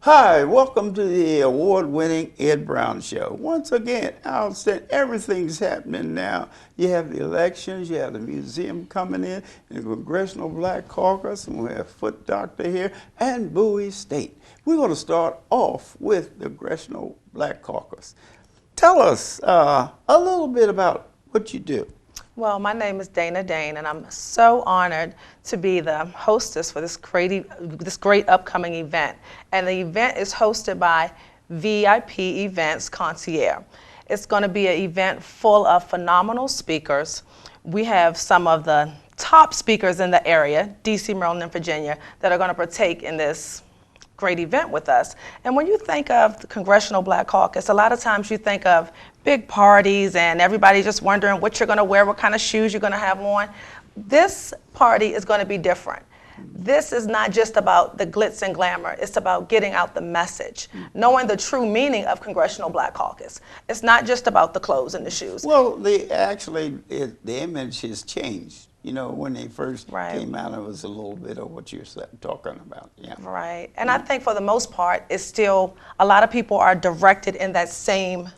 Hi, welcome to the award-winning Ed Brown Show. Once again, outstanding. Everything's happening now. You have the elections, you have the museum coming in, the Congressional Black Caucus, and we have Foot Doctor here, and Bowie State. We're going to start off with the Congressional Black Caucus. Tell us a little bit about what you do. Well, my name is Dana Dane, and I'm so honored to be the hostess for this great upcoming event. And the event is hosted by VIP Events Concierge. It's going to be an event full of phenomenal speakers. We have some of the top speakers in the area, DC, Maryland, and Virginia, that are going to partake in this great event with us. And when you think of the Congressional Black Caucus, a lot of times you think of big parties and everybody just wondering what you're going to wear, what kind of shoes you're going to have on. This party is going to be different. This is not just about the glitz and glamour. It's about getting out the message, knowing the true meaning of Congressional Black Caucus. It's not just about the clothes and the shoes. Well, the image has changed. You know, when they first came out, it was a little bit of what you're talking about. Yeah. Right. And I think for the most part, it's still, a lot of people are directed in that same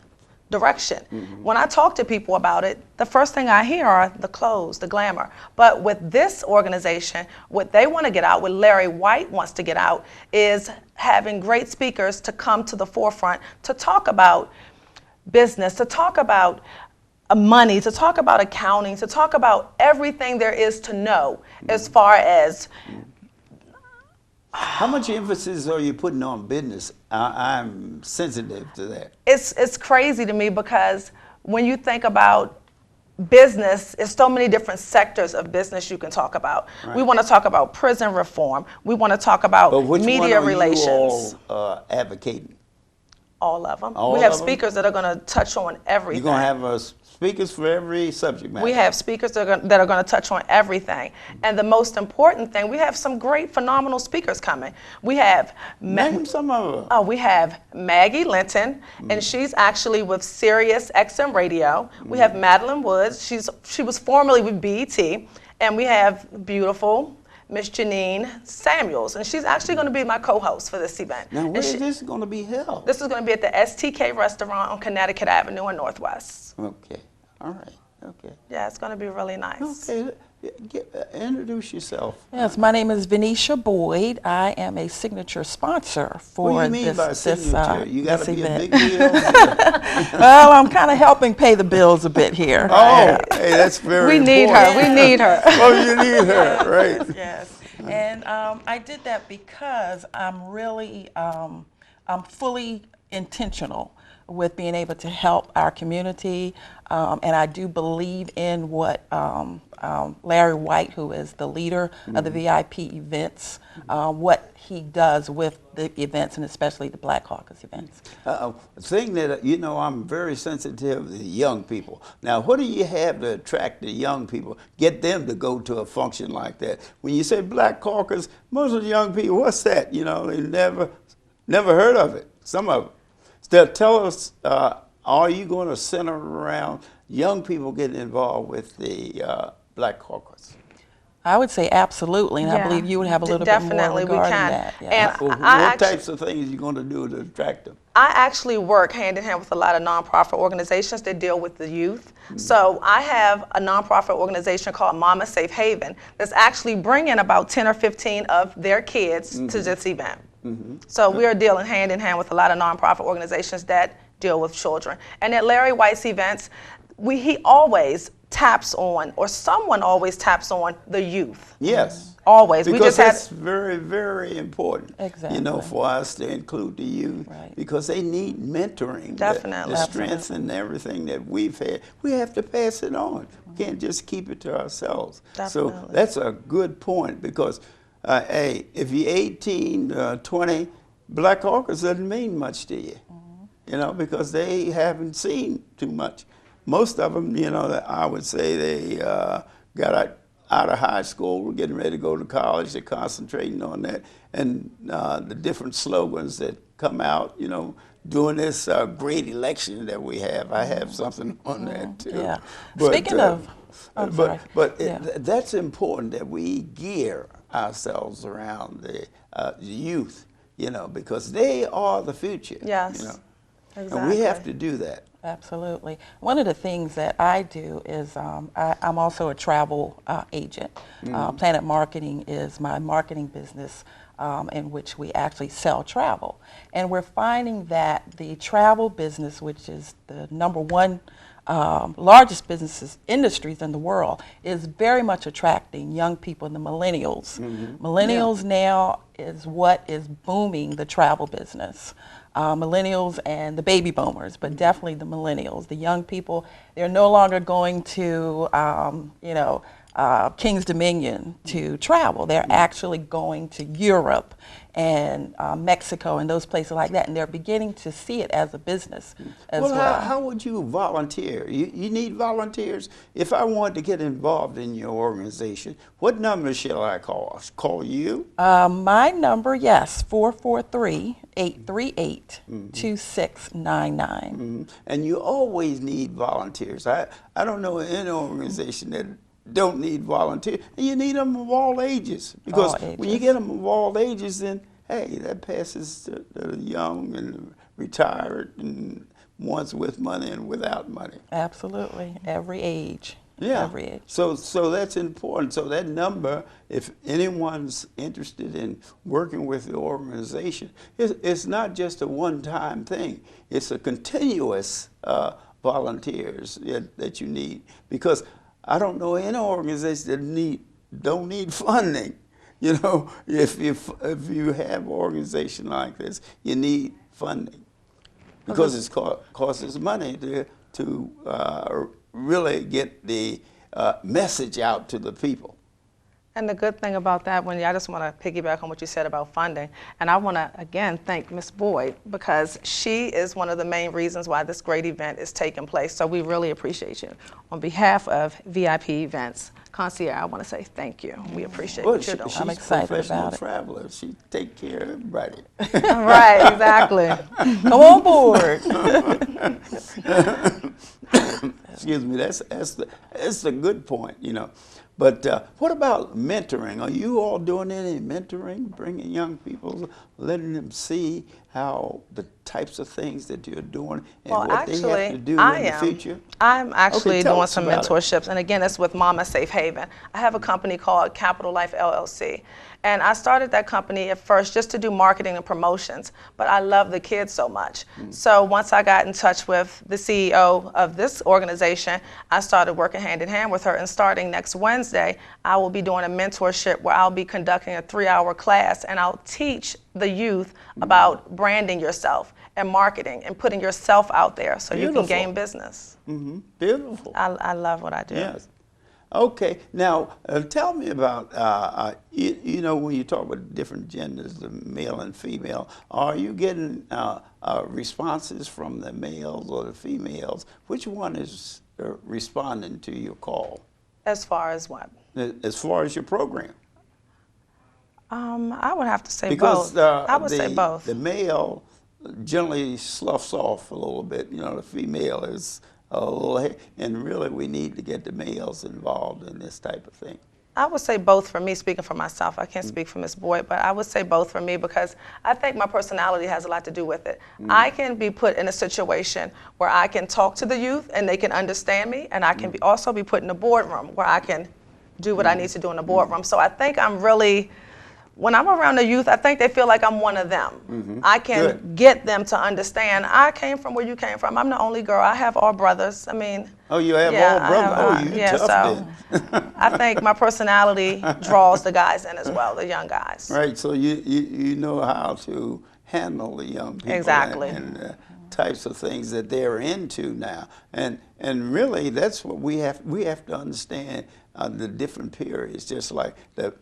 direction. When I talk to people about it, the first thing I hear are the clothes, the glamour. But with this organization, what they want to get out, what Larry White wants to get out, is having great speakers to come to the forefront to talk about business, to talk about money, to talk about accounting, to talk about everything there is to know as far as. How much emphasis are you putting on business? I'm sensitive to that. It's crazy to me because when you think about business, there's so many different sectors of business you can talk about. Right. We want to talk about prison reform. We want to talk about media relations. You all advocating? All of them. We have speakers that are going to touch on everything. You're going to have speakers for every subject matter. We have speakers that are going to touch on everything. And the most important thing, we have some great, phenomenal speakers coming. We have name some of them. We have Maggie Linton, and she's actually with Sirius XM Radio. We have Madeline Woods. She was formerly with BET, and we have beautiful Miss Janine Samuels, and she's actually going to be my co-host for this event. Now, where is this going to be held? This is going to be at the STK Restaurant on Connecticut Avenue in Northwest. Okay, all right, okay. Yeah, it's going to be really nice. Okay, introduce yourself. Yes, my name is Venetia Boyd. I am a signature sponsor for what do you mean by signature? You got to be event. a big deal? Well, I'm kind of helping pay the bills a bit here. Oh, hey, that's very important. We need her. We need her. Oh, you need her, right. Yes, and I did that because I'm really, I'm fully intentional with being able to help our community, and I do believe in what Larry White, who is the leader of the VIP events, what he does with the events, and especially the Black Caucus events. The thing that, I'm very sensitive to the young people. Now, what do you have to attract the young people, get them to go to a function like that? When you say Black Caucus, most of the young people, what's that? They never heard of it, some of them. Tell us, are you going to center around young people getting involved with the Black Caucus? I would say absolutely, and I believe you would have a little bit more regarding that. Yeah. And what types of things are you going to do to attract them? I actually work hand in hand with a lot of nonprofit organizations that deal with the youth. So I have a nonprofit organization called Mama Safe Haven that's actually bringing about 10 or 15 of their kids to this event. So we are dealing hand in hand with a lot of nonprofit organizations that deal with children. And at Larry White's events, he always taps on, or someone always taps on, the youth. Yes. Always. Because that's very, very important. Exactly. For us to include the youth, because they need mentoring. Definitely. The strength and everything that we've had, we have to pass it on. We can't just keep it to ourselves. Definitely. So that's a good point, because hey, if you're 18, 20, Black Caucus doesn't mean much to you, because they haven't seen too much. Most of them, I would say they got out of high school, were getting ready to go to college, they're concentrating on that, and the different slogans that come out, during this great election that we have. I have something on that too. Yeah. But, Speaking of, that's important that we gear ourselves around the youth. you know, because they are the future. Yes, You know, exactly. and we have to do that. Absolutely. One of the things that I do is I'm also a travel agent. PlanNet Marketing is my marketing business in which we actually sell travel. And we're finding that the travel business, which is the #1 largest industries in the world, is very much attracting young people, the millennials. Millennials now is what is booming the travel business. Millennials and the baby boomers, but definitely the millennials, the young people. They're no longer going to, King's Dominion to travel. They're actually going to Europe and Mexico and those places like that, and they're beginning to see it as a business as well. How would you volunteer? You need volunteers. If I wanted to get involved in your organization, what number shall I call? Call you? My number, yes, 443-838-2699. And you always need volunteers. I don't know any organization that don't need volunteers. And you need them of all ages. Because when you get them of all ages, then, hey, that passes to the young and retired and ones with money and without money. Absolutely. Every age. Yeah. Every age. So that's important. So that number, if anyone's interested in working with the organization, it's not just a one-time thing. It's a continuous volunteers that you need. Because I don't know any organization that don't need funding. You know, if you have an organization like this, you need funding because it costs money to really get the message out to the people. And the good thing about that, Wendy, I just want to piggyback on what you said about funding. And I want to, again, thank Ms. Boyd because she is one of the main reasons why this great event is taking place. So we really appreciate you. On behalf of VIP Events Concierge, I want to say thank you. We appreciate what you're doing. I'm excited about it. Traveler. She take care of everybody. Right, exactly. Come on board. Excuse me. That's a good point, you know. But what about mentoring? Are you all doing any mentoring, bringing young people, letting them see how the types of things that you're doing and what they have to do in the future? I'm actually doing some about mentorships, and again, it's with Mama Safe Haven. I have a company called Capital Life LLC, and I started that company at first just to do marketing and promotions, but I love the kids so much. So once I got in touch with the CEO of this organization, I started working hand in hand with her, and starting next Wednesday, I will be doing a mentorship where I'll be conducting a 3-hour class, and I'll teach the youth about branding yourself and marketing and putting yourself out there so you can gain business. Beautiful. I love what I do. Yes. Okay. Now, tell me about, you know, when you talk about different genders, the male and female, are you getting responses from the males or the females? Which one is responding to your call? As far as what? As far as your program? I would have to say Because both. I would say both. The male generally sloughs off a little bit. You know, the female is a little, and really we need to get the males involved in this type of thing. I would say both for me, speaking for myself. I can't speak for Ms. Boyd, but I would say both for me because I think my personality has a lot to do with it. I can be put in a situation where I can talk to the youth and they can understand me, and I can also be put in a boardroom where I can do what I need to do in the boardroom. So I think I'm really, when I'm around the youth, I think they feel like I'm one of them. I can get them to understand, I came from where you came from. I'm the only girl. I have all brothers. I mean, oh, you have all brothers? You tough so I think my personality draws the guys in as well, the young guys. Right, so you know how to handle the young people. Exactly. And types of things that they're into now. And really, that's what we have to understand the different periods, just like the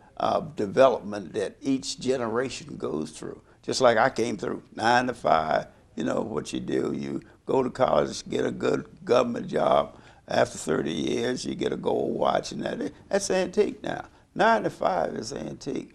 development that each generation goes through. Just like I came through 9 to 5, you know what you do. You go to college, get a good government job. After 30 years, you get a gold watch, and that's antique now. 9 to 5 is antique.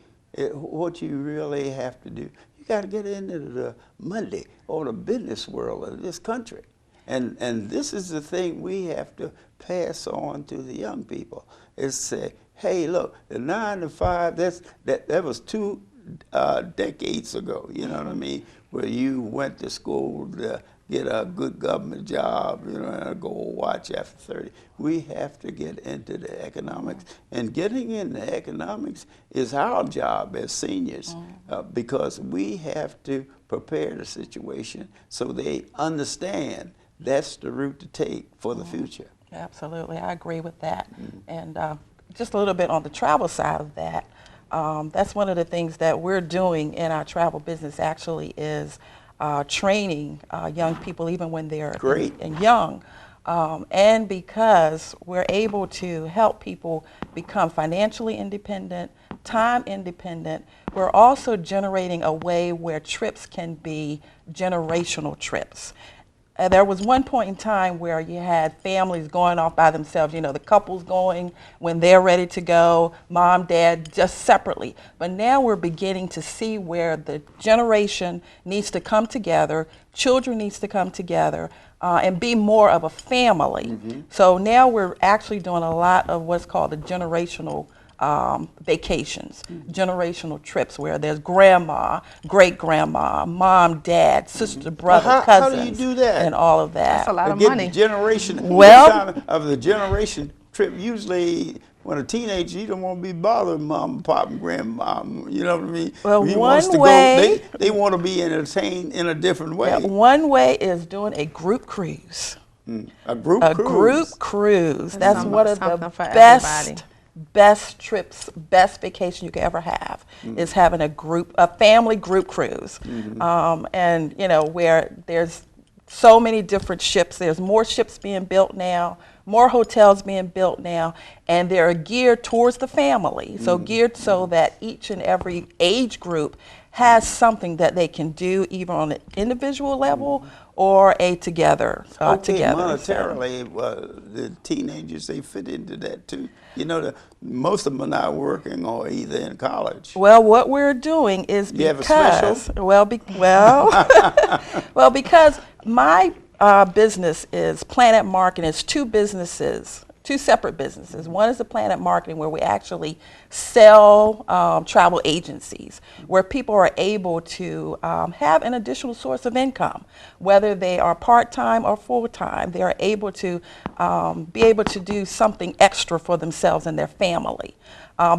What you really have to do, you got to get into the Monday or the business world of this country. And this is the thing we have to pass on to the young people, is say, hey, look, the 9 to 5, that was too decades ago, you know what I mean, where you went to school to get a good government job, you know, and go watch after 30. We have to get into the economics, and getting into economics is our job as seniors, because we have to prepare the situation so they understand that's the route to take for the future. Absolutely, I agree with that. And just a little bit on the travel side of that, that's one of the things that we're doing in our travel business actually is training young people even when they're young. And because we're able to help people become financially independent, time independent, we're also generating a way where trips can be generational trips. There was one point in time where you had families going off by themselves, you know, the couples going when they're ready to go, mom, dad, just separately. But now we're beginning to see where the generation needs to come together, children needs to come together, and be more of a family. So now we're actually doing a lot of what's called the generational vacations, generational trips where there's grandma, great-grandma, mom, dad, sister, brother, cousins. How do you do that? And all of that. That's a lot of Get money. the generation, Well, of the generation trip, usually when a teenager, you don't want to be bothering mom, pop, and grandma, you know what I mean? Well, He one wants to way- go, they want to be entertained in a different way. one way is doing a group cruise. A group A cruise. group cruise. That's something- one of the something for everybody. best trips, best vacation you could ever have is having a family group cruise. And you know, where there's so many different ships. There's more ships being built now, more hotels being built now, and they're geared towards the family. So geared so that each and every age group has something that they can do either on an individual level or a together. Monetarily, the teenagers, they fit into that too. You know, most of them are not working or either in college. Well, what we're doing is You have a special? well, because my business is PlanNet Marketing. It's two businesses, two separate businesses. One is the PlanNet Marketing, where we actually sell travel agencies, where people are able to have an additional source of income, whether they are part-time or full-time. They are able to be able to do something extra for themselves and their family.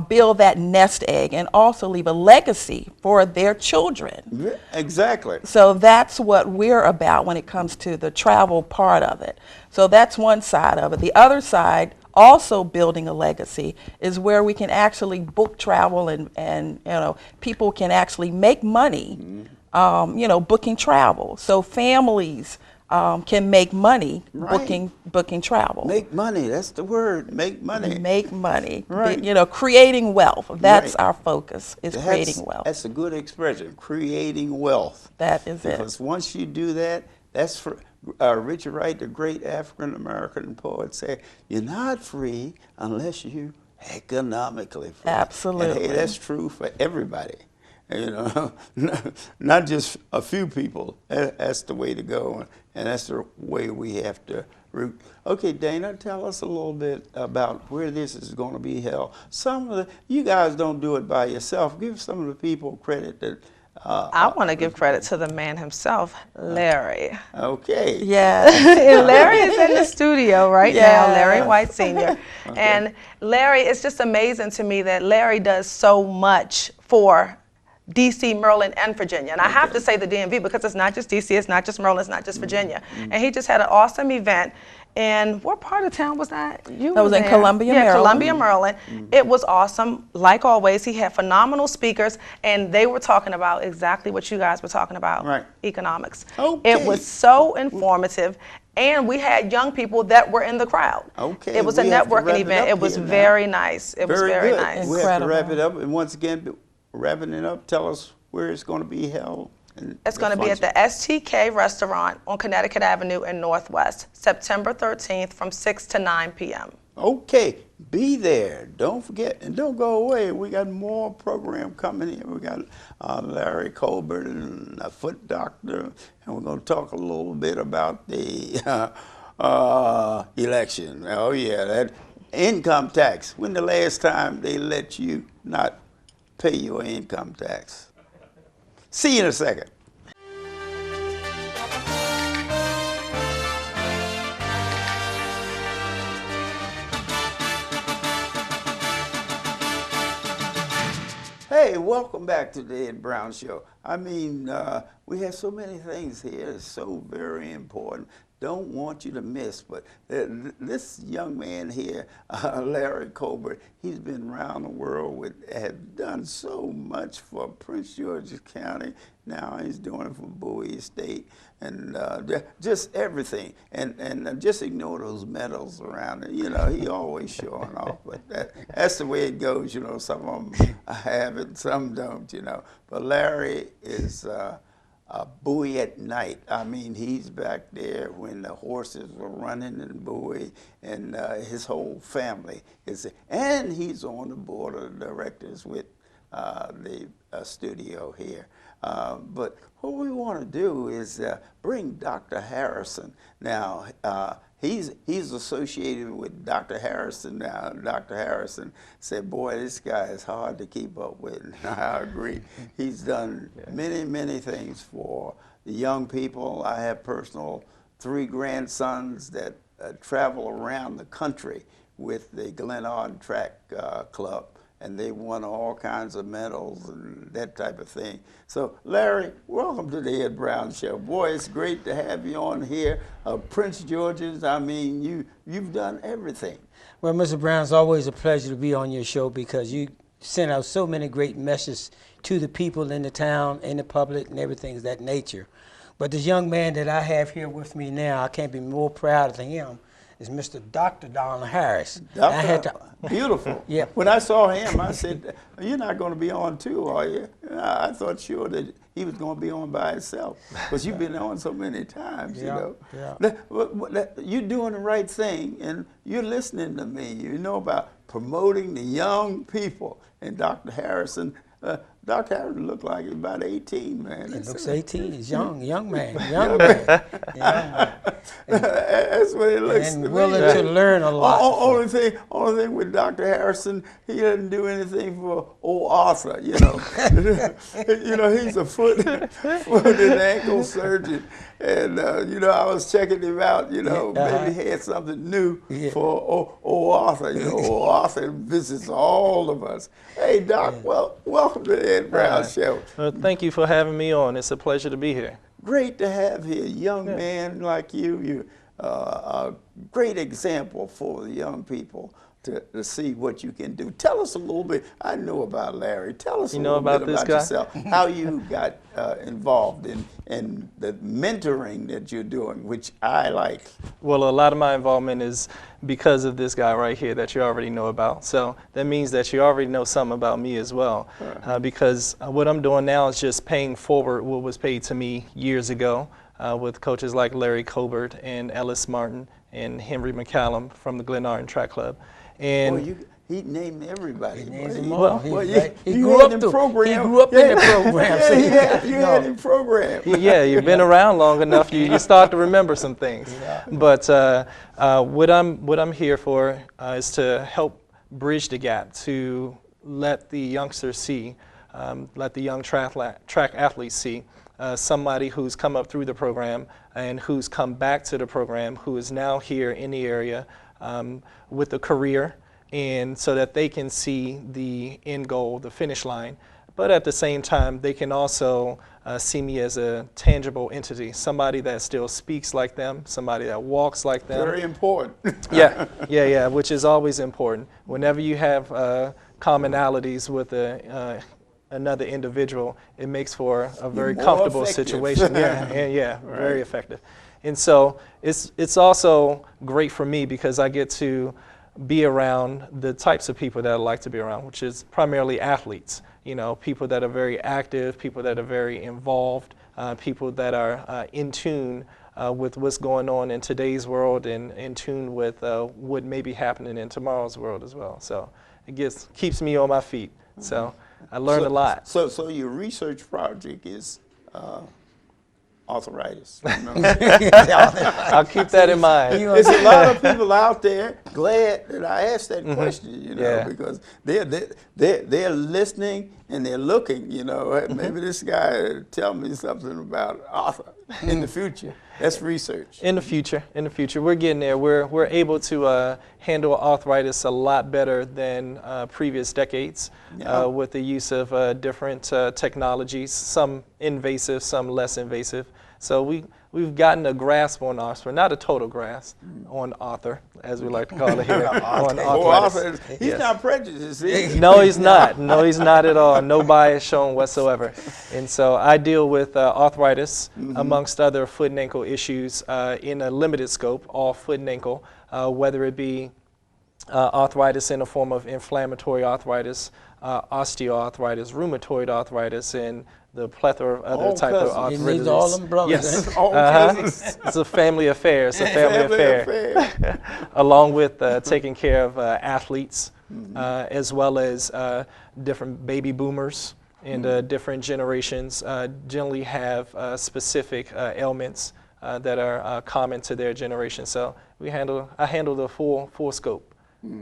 Build that nest egg and also leave a legacy for their children. Exactly. So that's what we're about when it comes to the travel part of it. So that's one side of it. The other side, also building a legacy, is where we can actually book travel and you know, people can actually make money, you know, booking travel. So families can make money booking travel. Make money, that's the word, make money. Make money. Right. You know, creating wealth. That's our focus, is creating wealth. That's a good expression, creating wealth. That is it. Because once you do that, that's for Richard Wright, the great African-American poet, said, you're not free unless you economically free. Absolutely. And hey, that's true for everybody. You know, not just a few people. That's the way to go, and that's the way we have to root. Okay, Dana, tell us a little bit about where this is going to be held. You guys don't do it by yourself. Give some of the people credit that. I want to give credit to the man himself, Larry. Okay. Yeah. And Larry is in the studio right now, Larry White Sr. Okay. And Larry, it's just amazing to me that Larry does so much for DC, Maryland, and Virginia. And I have to say the DMV because it's not just DC, it's not just Maryland, it's not just Virginia. And he just had an awesome event. And what part of town was that? That was in Columbia, Maryland. Columbia, Maryland. It was awesome. Like always, he had phenomenal speakers, and they were talking about exactly what you guys were talking about, economics. Okay. It was so informative. And we had young people that were in the crowd. Okay. It was a networking event. It was very nice. It was very nice. We have to wrap it up. And once again, wrapping it up, tell us where it's going to be held. It's going to be at the STK restaurant on Connecticut Avenue in Northwest, September 13th from 6 to 9 p.m. Okay, be there. Don't forget, and don't go away. We got more program coming in. We got Larry Colbert and a foot doctor, and we're going to talk a little bit about the election. Oh yeah, that income tax. When the last time they let you not pay your income tax. See you in a second. Hey, welcome back to the Ed Brown Show. I mean, we have so many things here. It's so very important. Don't want you to miss. But this young man here, Larry Colbert, he's been around the world has done so much for Prince George's County. Now he's doing it for Bowie State and just everything. And just ignore those medals around it. You know, he always showing off. But that's the way it goes. You know, some of them have it, some don't, you know. But Larry is Bowie at night. I mean, he's back there when the horses were running in Bowie, and his whole family is there. And he's on the board of directors with the studio here. But what we want to do is bring Dr. Harrison. Now, he's associated with Dr. Harrison now. Dr. Harrison said, boy, this guy is hard to keep up with. And I agree. He's done many, many things for the young people. I have personal 3 grandsons that travel around the country with the Glenarden Track Club. And they won all kinds of medals and that type of thing. So, Larry, welcome to the Ed Brown Show. Boy, it's great to have you on here. Prince George's, I mean, you've done everything. Well, Mr. Brown, it's always a pleasure to be on your show because you send out so many great messages to the people in the town, in the public, and everything of that nature. But this young man that I have here with me now, I can't be more proud of him, is Mr. Dr. Donald Harris. Beautiful. Yeah. When I saw him, I said, you're not going to be on too, are you? I thought sure that he was going to be on by himself, because you've been on so many times, you know. Yeah. You're doing the right thing, and you're listening to me. You know about promoting the young people. And Dr. Harrison, Dr. Harrison looked like he's about 18, man. He looks 18. He's young man. That's what it looks and willing to learn a lot. Only thing with Dr. Harrison, he doesn't do anything for old Arthur, you know. You know, he's a foot and ankle surgeon. And, you know, I was checking him out, you know, maybe he had something new for old Arthur. You know, old Arthur visits all of us. Hey, Doc, well, welcome to the Ed Brown Show. Well, thank you for having me on. It's a pleasure to be here. Great to have here, young man like you. You're a great example for the young people to see what you can do. Tell us a little bit. I know about Larry. Tell us a little bit about yourself, how you got involved in the mentoring that you're doing, which I like. Well, a lot of my involvement is because of this guy right here that you already know about. So that means that you already know something about me as well. Because what I'm doing now is just paying forward what was paid to me years ago with coaches like Larry Colbert and Ellis Martin and Henry McCallum from the Glenarden Track Club. And he named everybody. He names them all. He grew up in the program. You had him programmed. Yeah, you've been around long enough. You start to remember some things. But what I'm here for is to help bridge the gap, to let the youngsters see, let the young track athletes see somebody who's come up through the program and who's come back to the program, who is now here in the area with a career, and so that they can see the end goal, the finish line. But at the same time, they can also see me as a tangible entity, somebody that still speaks like them, somebody that walks like them. Very important. Yeah, which is always important. Whenever you have commonalities with another individual, it makes for a very comfortable situation. Very effective. And so it's also great for me because I get to be around the types of people that I like to be around, which is primarily athletes. You know, people that are very active, people that are very involved, people that are in tune with what's going on in today's world and in tune with what may be happening in tomorrow's world as well. So it keeps me on my feet. So I learned a lot. So your research project is arthritis. I'll keep that in mind. There's a lot of people out there glad that I asked that question, you know, Yeah. because they're listening and they're looking, you know. Maybe this guy will tell me something about Arthur in the future. That's research. In the future, we're getting there. We're able to handle arthritis a lot better than previous decades with the use of different technologies, some invasive, some less invasive. So we've gotten a grasp on arthritis, not a total grasp on Arthur, as we like to call it here, on arthritis. He's not prejudiced. Is he? No, he's not. No, he's not at all. No bias shown whatsoever. And so I deal with arthritis, amongst other foot and ankle issues in a limited scope, all foot and ankle, whether it be arthritis in the form of inflammatory arthritis, osteoarthritis, rheumatoid arthritis, and the plethora of other type of arthritis. He needs all them brothers. Yes. It's a family affair. It's a family affair. Along with taking care of athletes, as well as different baby boomers and different generations generally have specific ailments that are common to their generation. So I handle the full scope.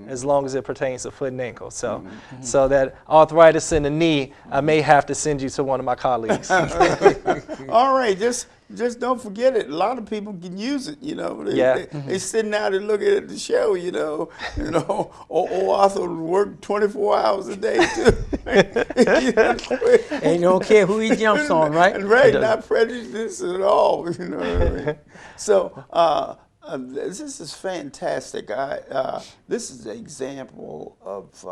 As long as it pertains to foot and ankle. So, so that arthritis in the knee, I may have to send you to one of my colleagues. All right, just don't forget it. A lot of people can use it, you know. They sitting out and looking at the show, you know. Or Arthur would work 24 hours a day too. And you don't care who he jumps on, right? Right, not prejudiced at all, you know what I mean? So. This is fantastic. This is an example of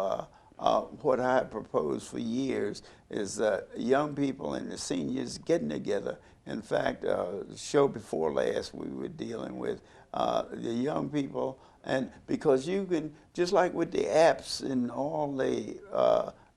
what I have proposed for years is young people and the seniors getting together. In fact, the show before last we were dealing with the young people, and because you can, just like with the apps and all the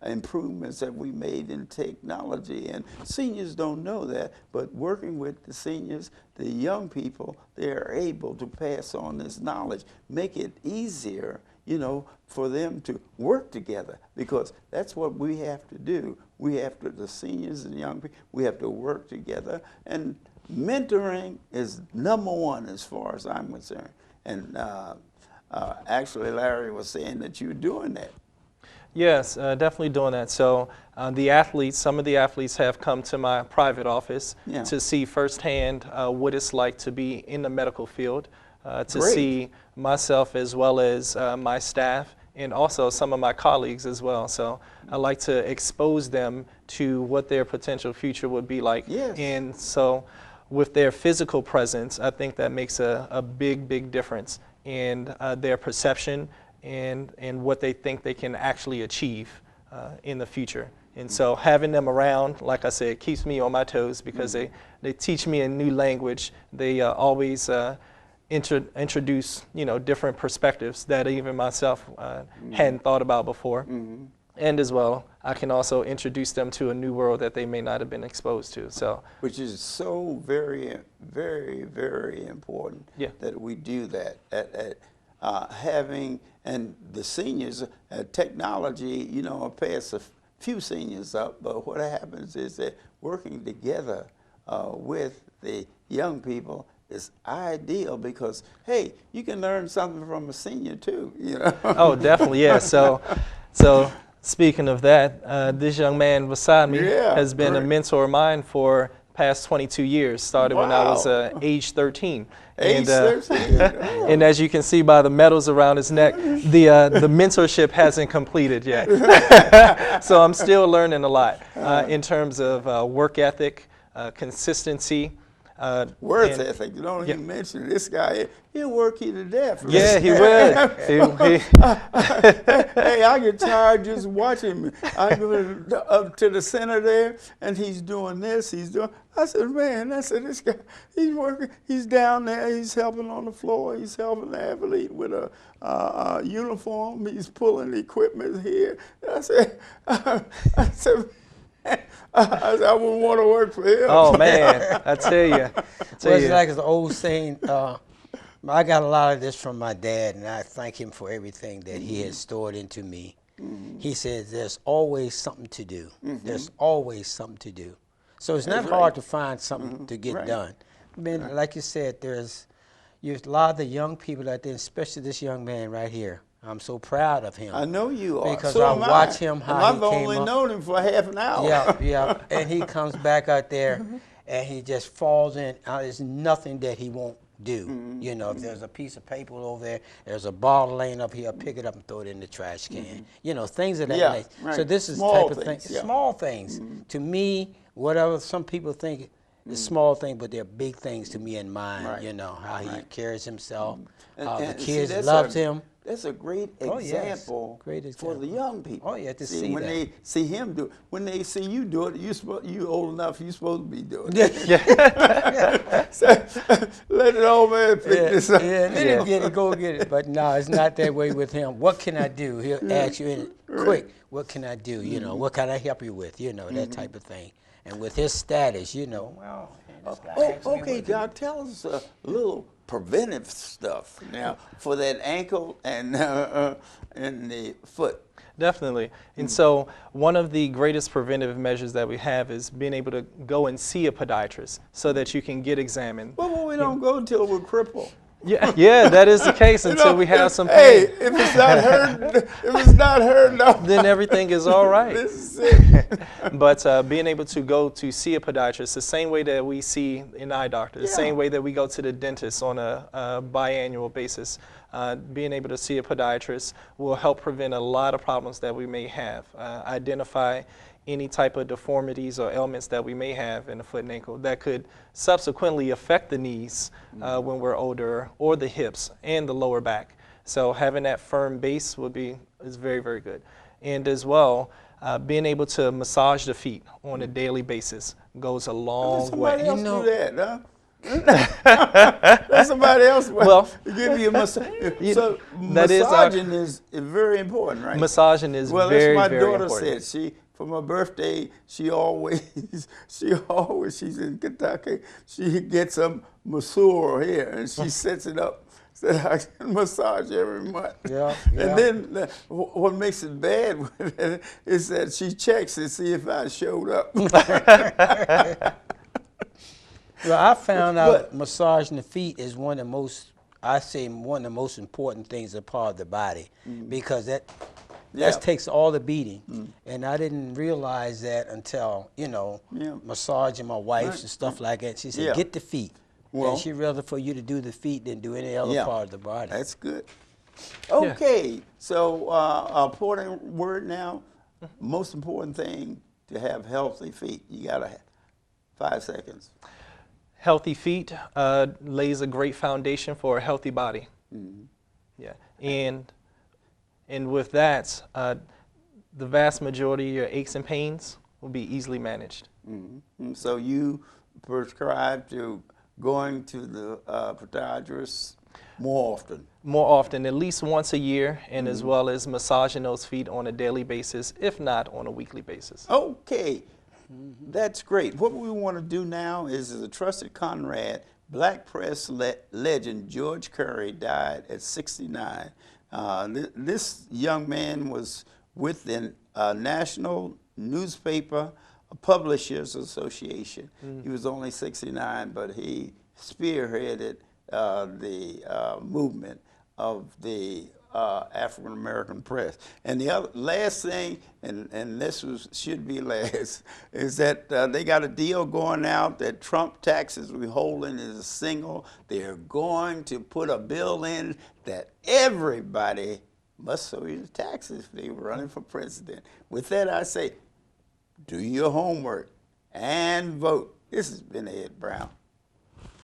improvements that we made in technology, and seniors don't know that, but working with the seniors, the young people, they're able to pass on this knowledge, make it easier, you know, for them to work together, because that's what we have to do. We have to, the seniors and young people, we have to work together, and mentoring is #1 as far as I'm concerned. And actually Larry was saying that you're doing that. Yes, definitely doing that. So some of the athletes have come to my private office to see firsthand what it's like to be in the medical field, to see myself as well as my staff and also some of my colleagues as well. So I like to expose them to what their potential future would be like. Yes. And so with their physical presence, I think that makes a big difference in their perception and what they think they can actually achieve in the future. And so having them around, like I said, keeps me on my toes because they teach me a new language. They always introduce, you know, different perspectives that even myself hadn't thought about before. And as well, I can also introduce them to a new world that they may not have been exposed to. So, which is so very important that we do that. Having, and the seniors, technology, you know, pass a few seniors up, but what happens is that working together with the young people is ideal because, hey, you can learn something from a senior too, you know? Oh, definitely, yeah. So speaking of that, this young man beside me has been a mentor of mine for past 22 years, started when I was age 13. And, and as you can see by the medals around his neck, the mentorship hasn't completed yet. So I'm still learning a lot in terms of work ethic, consistency. Work ethic. You don't even mention this guy. He'll work you to death. Yeah, he will. Hey, I get tired just watching him. I go up to the center there, and he's doing this. He's doing. I said, man, this guy. He's working. He's down there. He's helping on the floor. He's helping the athlete with a uniform. He's pulling equipment here. I said. I wouldn't want to work for him. Oh man, I tell you. It's like the old saying. I got a lot of this from my dad, and I thank him for everything that he has stored into me. He says, "There's always something to do. There's always something to do." So it's not hard to find something to get done. I mean, like you said, a lot of the young people out there, especially this young man right here. I'm so proud of him. I know you are. Because so I am watch him how and he I've came only up. known him for half an hour. Yeah, yeah. And he comes back out there, and he just falls in. There's nothing that he won't do. You know, if there's a piece of paper over there, there's a bottle laying up here, pick it up and throw it in the trash can. You know, things of that Yeah, nature. right. So this is the Small type of thing. things, yeah. Small things. To me, whatever some people think is small thing, but they're big things to me and mine. Right. You know, how he carries himself, And- how the and see, kids that's loves him. That's a great Oh, yes. example, Great for the example. young people. Oh, yeah, to see when that. they see him do it, when they see you do it, you old enough, you're supposed to be doing it. So, let the old man pick this up. Yeah, let him get it, go get it. But no, it's not that way with him. What can I do? He'll ask you in it quick. What can I do? You know, what can I help you with? You know, that type of thing. And with his status, you know, well, man, this guy asked me Okay, what- Doc, tell us a little preventive stuff now for that ankle and the foot. Definitely. And so one of the greatest preventive measures that we have is being able to go and see a podiatrist so that you can get examined. Well, we don't go until we're crippled. Yeah, yeah, that is the case You until know, we have some Hey, pain. if it's not hurting, no. Then everything is all right. This is it. But being able to go to see a podiatrist the same way that we see an eye doctor, the same way that we go to the dentist on a biannual basis, being able to see a podiatrist will help prevent a lot of problems that we may have. Identify any type of deformities or ailments that we may have in the foot and ankle that could subsequently affect the knees when we're older, or the hips and the lower back. So having that firm base is very, very good. And as well, being able to massage the feet on a daily basis goes a long Somebody way. else do that, huh? Let somebody else give you a massage. So that is our- massaging is very important, right? Massaging is Well, very, that's my very daughter important. said. For my birthday, she's in Kentucky, she gets a masseur here and she sets it up so that I can massage every month. Yeah, And then what makes it bad with it is that she checks to see if I showed up. Well, I found out massaging the feet is one of the most, I say, one of the most important things, a part of the body, because that takes all the beating. And I didn't realize that until, you know, massaging my wife's and stuff like that. She said, get the feet. Well, and she'd rather for you to do the feet than do any other part of the body. That's good. Okay, so a important word now. Most important thing to have healthy feet. You gotta have 5 seconds. Healthy feet lays a great foundation for a healthy body. Yeah, and with that, the vast majority of your aches and pains will be easily managed. So you prescribe to going to the podiatrist more often? More often, at least once a year, and as well as massaging those feet on a daily basis, if not on a weekly basis. Okay, that's great. What we want to do now is, as a trusted comrade, black press legend George Curry died at 69. This young man was with the National Newspaper Publishers Association. He was only 69, but he spearheaded the movement of the African American press. And the last thing, and this should be last, is that they got a deal going out that Trump taxes withholding is a single. They're going to put a bill in that everybody must pay the taxes if they're running for president. With that, I say, do your homework and vote. This has been Ed Brown.